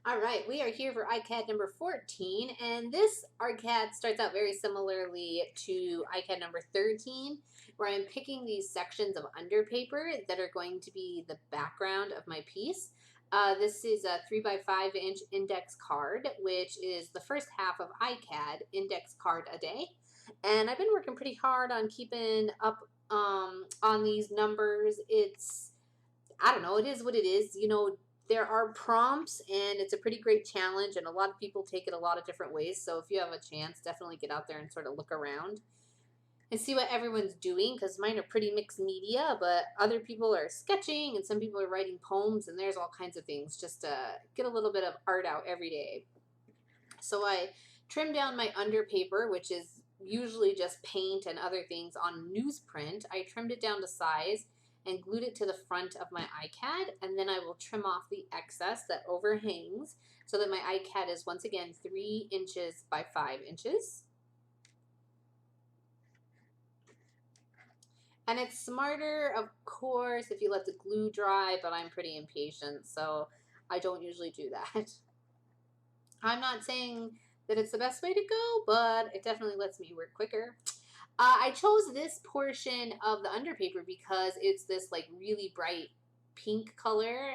All right, we are here for Icad number 14, and this Icad starts out very similarly to Icad number 13, where I'm picking these sections of underpaper that are going to be the background of my piece. This is a 3x5 inch index card, which is the first half of Icad, index card a day. And I've been working pretty hard on keeping up on these numbers. I don't know, it is what it is. You know, there are prompts and it's a pretty great challenge, and a lot of people take it a lot of different ways. So if you have a chance, definitely get out there and sort of look around and see what everyone's doing, because mine are pretty mixed media, but other people are sketching and some people are writing poems, and there's all kinds of things just to get a little bit of art out every day. So I trimmed down my underpaper, which is usually just paint and other things on newsprint. I trimmed it down to size and glued it to the front of my Icad, and then I will trim off the excess that overhangs so that my Icad is once again 3 inches by 5 inches. And it's smarter, of course, if you let the glue dry, but I'm pretty impatient, so I don't usually do that. I'm not saying that it's the best way to go, but it definitely lets me work quicker. I chose this portion of the underpaper because it's this like really bright pink color,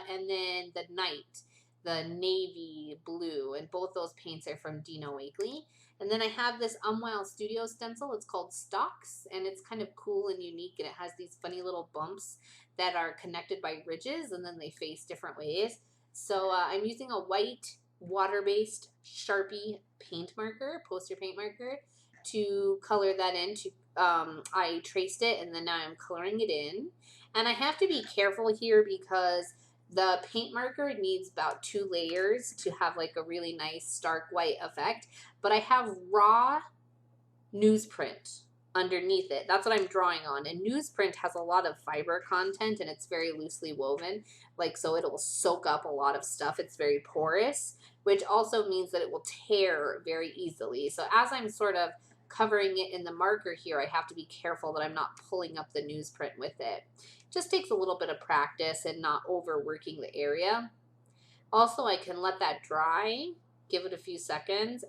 and then the night, the navy blue, and both those paints are from Dino Wakely. And then I have this Umwell Studio stencil. It's called Stocks, and it's kind of cool and unique, and it has these funny little bumps that are connected by ridges, and then they face different ways. So I'm using a white water-based Sharpie paint marker, poster paint marker, to color that in. I traced it, and then now I'm coloring it in. And I have to be careful here because the paint marker needs about 2 layers to have like a really nice stark white effect. But I have raw newsprint underneath it. That's what I'm drawing on. And newsprint has a lot of fiber content, and it's very loosely woven. Like, so it'll soak up a lot of stuff. It's very porous, which also means that it will tear very easily. So as I'm sort of covering it in the marker here, I have to be careful that I'm not pulling up the newsprint with it. Just takes a little bit of practice and not overworking the area. Also, I can let that dry, give it a few seconds,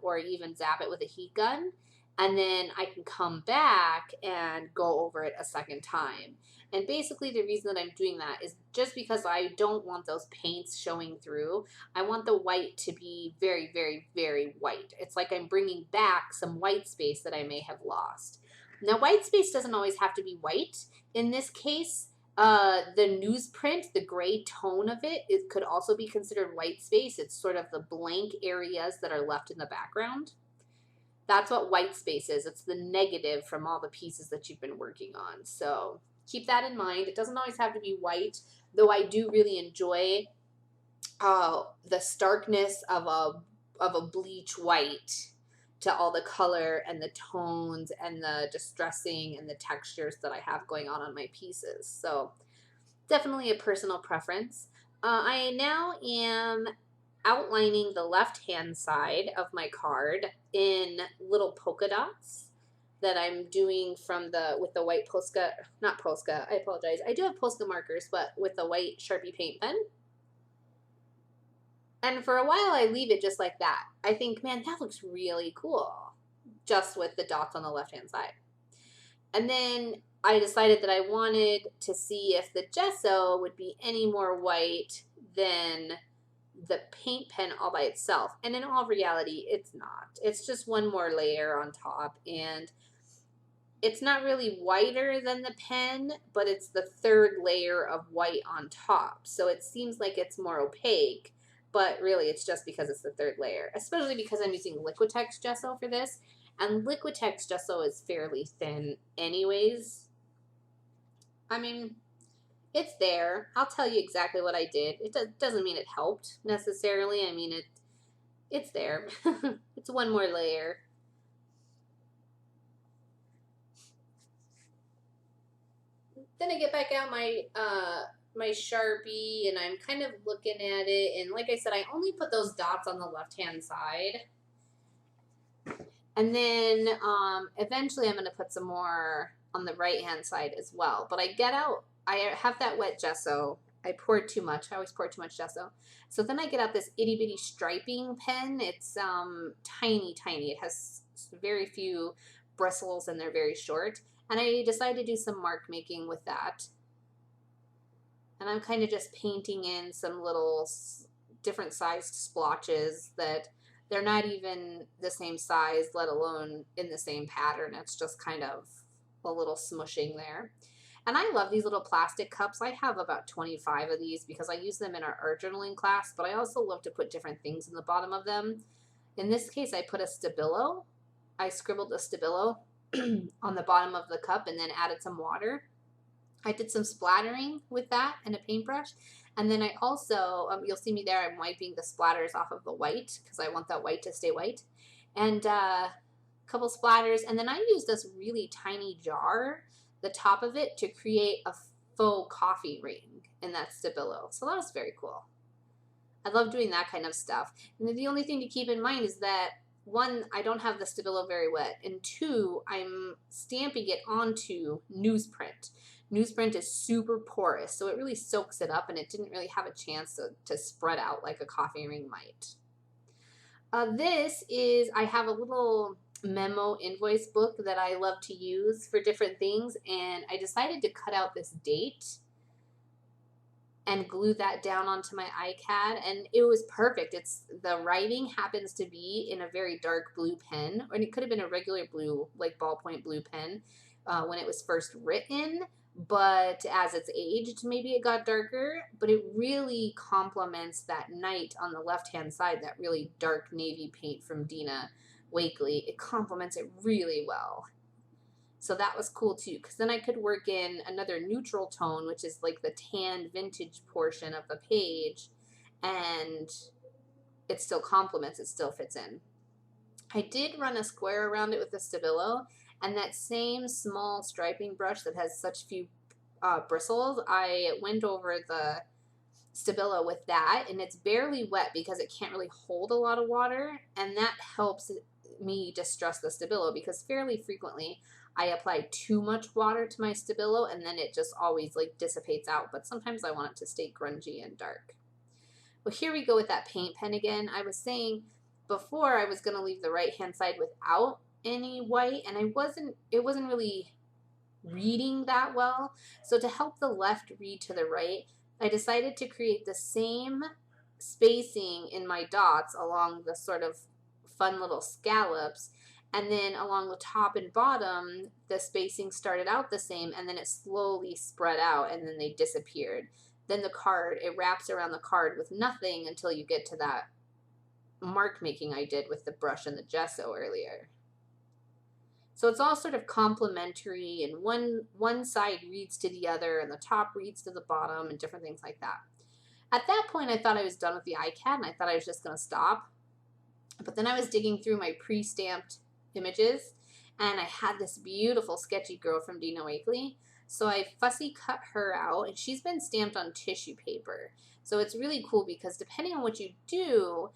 or even zap it with a heat gun, and then I can come back and go over it a second time. And basically the reason that I'm doing that is just because I don't want those paints showing through. I want the white to be very, very, very white. It's like I'm bringing back some white space that I may have lost. Now, white space doesn't always have to be white. In this case, the newsprint, the gray tone of it, it could also be considered white space. It's sort of the blank areas that are left in the background. That's what white space is. It's the negative from all the pieces that you've been working on. So keep that in mind. It doesn't always have to be white, though I do really enjoy the starkness of a bleach white to all the color and the tones and the distressing and the textures that I have going on my pieces. So definitely a personal preference. I now am outlining the left-hand side of my card in little polka dots that I'm doing with the white Posca, not Posca, I apologize. I do have Posca markers, but with the white Sharpie paint pen. And for a while, I leave it just like that. I think, man, that looks really cool, just with the dots on the left-hand side. And then I decided that I wanted to see if the gesso would be any more white than the paint pen all by itself. And in all reality, it's not. It's just one more layer on top, and it's not really whiter than the pen, but it's the 3rd layer of white on top. So it seems like it's more opaque, but really it's just because it's the 3rd layer, especially because I'm using Liquitex gesso for this, and Liquitex gesso is fairly thin anyways. I mean, it's there. I'll tell you exactly what I did. It doesn't mean it helped necessarily. I mean, it's there. It's one more layer. Then I get back out my my Sharpie, and I'm kind of looking at it, and like I said, I only put those dots on the left-hand side. And then eventually I'm going to put some more on the right-hand side as well. But I have that wet gesso, I poured too much. I always pour too much gesso. So then I get out this itty bitty striping pen. It's tiny, tiny. It has very few bristles and they're very short. And I decided to do some mark making with that. And I'm kind of just painting in some little different sized splotches that they're not even the same size, let alone in the same pattern. It's just kind of a little smushing there. And I love these little plastic cups. I have about 25 of these because I use them in our art journaling class, but I also love to put different things in the bottom of them. In this case, I put a Stabilo. I scribbled a Stabilo on the bottom of the cup and then added some water. I did some splattering with that and a paintbrush. And then I also, you'll see me there, I'm wiping the splatters off of the white because I want that white to stay white. And a couple splatters. And then I used this really tiny jar, the top of it, to create a faux coffee ring in that Stabilo. So that was very cool. I love doing that kind of stuff. And then the only thing to keep in mind is that, one, I don't have the Stabilo very wet, and two, I'm stamping it onto newsprint. Newsprint is super porous, so it really soaks it up, and it didn't really have a chance to spread out like a coffee ring might. This is, I have a little memo invoice book that I love to use for different things, and I decided to cut out this date and glue that down onto my Icad, and it was perfect. The writing happens to be in a very dark blue pen, and it could have been a regular blue, like ballpoint blue pen when it was first written, but as it's aged, maybe it got darker, but it really complements that night on the left-hand side, that really dark navy paint from Dina Wakley. It complements it really well. So that was cool too, because then I could work in another neutral tone, which is like the tan vintage portion of the page, and it still complements, it still fits in. I did run a square around it with the Stabilo, and that same small striping brush that has such few bristles, I went over the Stabilo with that, and it's barely wet because it can't really hold a lot of water, and that helps me distress the Stabilo because fairly frequently I apply too much water to my Stabilo and then it just always like dissipates out, but sometimes I want it to stay grungy and dark. Well, here we go with that paint pen again. I was saying before I was going to leave the right hand side without any white, and it wasn't really reading that well. So to help the left read to the right, I decided to create the same spacing in my dots along the sort of fun little scallops, and then along the top and bottom the spacing started out the same, and then it slowly spread out and then they disappeared. Then the card, it wraps around the card with nothing until you get to that mark making I did with the brush and the gesso earlier. So it's all sort of complementary, and one side reads to the other and the top reads to the bottom and different things like that. At that point I thought I was done with the Icad and I thought I was just going to stop. But then I was digging through my pre-stamped images and I had this beautiful sketchy girl from Dina Wakley. So I fussy cut her out, and she's been stamped on tissue paper. So it's really cool because depending on what you do,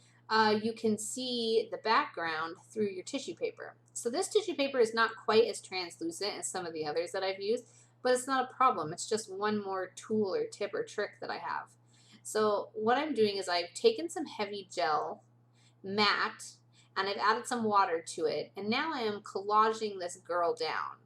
you can see the background through your tissue paper. So this tissue paper is not quite as translucent as some of the others that I've used, but it's not a problem. It's just one more tool or tip or trick that I have. So what I'm doing is I've taken some heavy gel, matte, and I've added some water to it, and now I am collaging this girl down.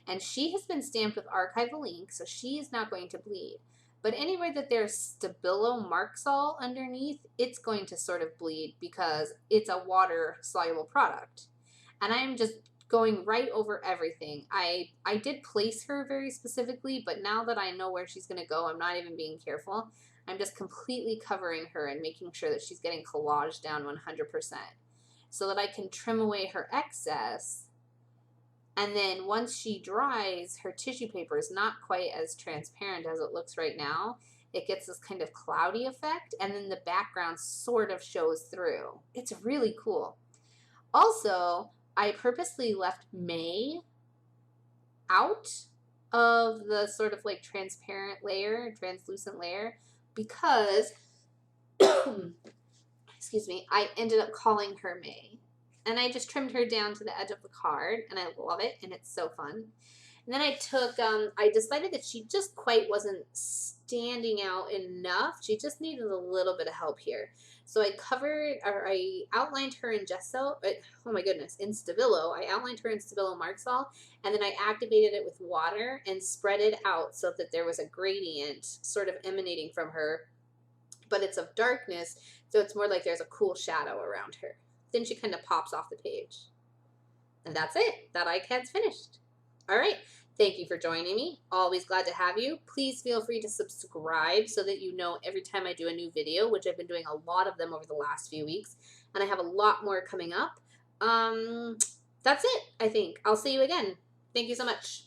And she has been stamped with archival ink, so she is not going to bleed. But anywhere that there's Stabilo marks all underneath, it's going to sort of bleed because it's a water-soluble product. And I'm just going right over everything. I did place her very specifically, but now that I know where she's going to go, I'm not even being careful. I'm just completely covering her and making sure that she's getting collaged down 100% so that I can trim away her excess. And then once she dries, her tissue paper is not quite as transparent as it looks right now. It gets this kind of cloudy effect, and then the background sort of shows through. It's really cool. Also, I purposely left May out of the sort of like transparent layer, translucent layer, because, excuse me, I ended up calling her May. And I just trimmed her down to the edge of the card, and I love it, and it's so fun. And then I took, I decided that she just quite wasn't standing out enough. She just needed a little bit of help here. So I covered, or I outlined her in Gesso, oh my goodness, in Stabilo. I outlined her in Stabilo Marksol, and then I activated it with water and spread it out so that there was a gradient sort of emanating from her, but it's of darkness, so it's more like there's a cool shadow around her. Then she kind of pops off the page. And that's it. That Icad's finished. All right. Thank you for joining me. Always glad to have you. Please feel free to subscribe so that you know every time I do a new video, which I've been doing a lot of them over the last few weeks. And I have a lot more coming up. That's it, I think. I'll see you again. Thank you so much.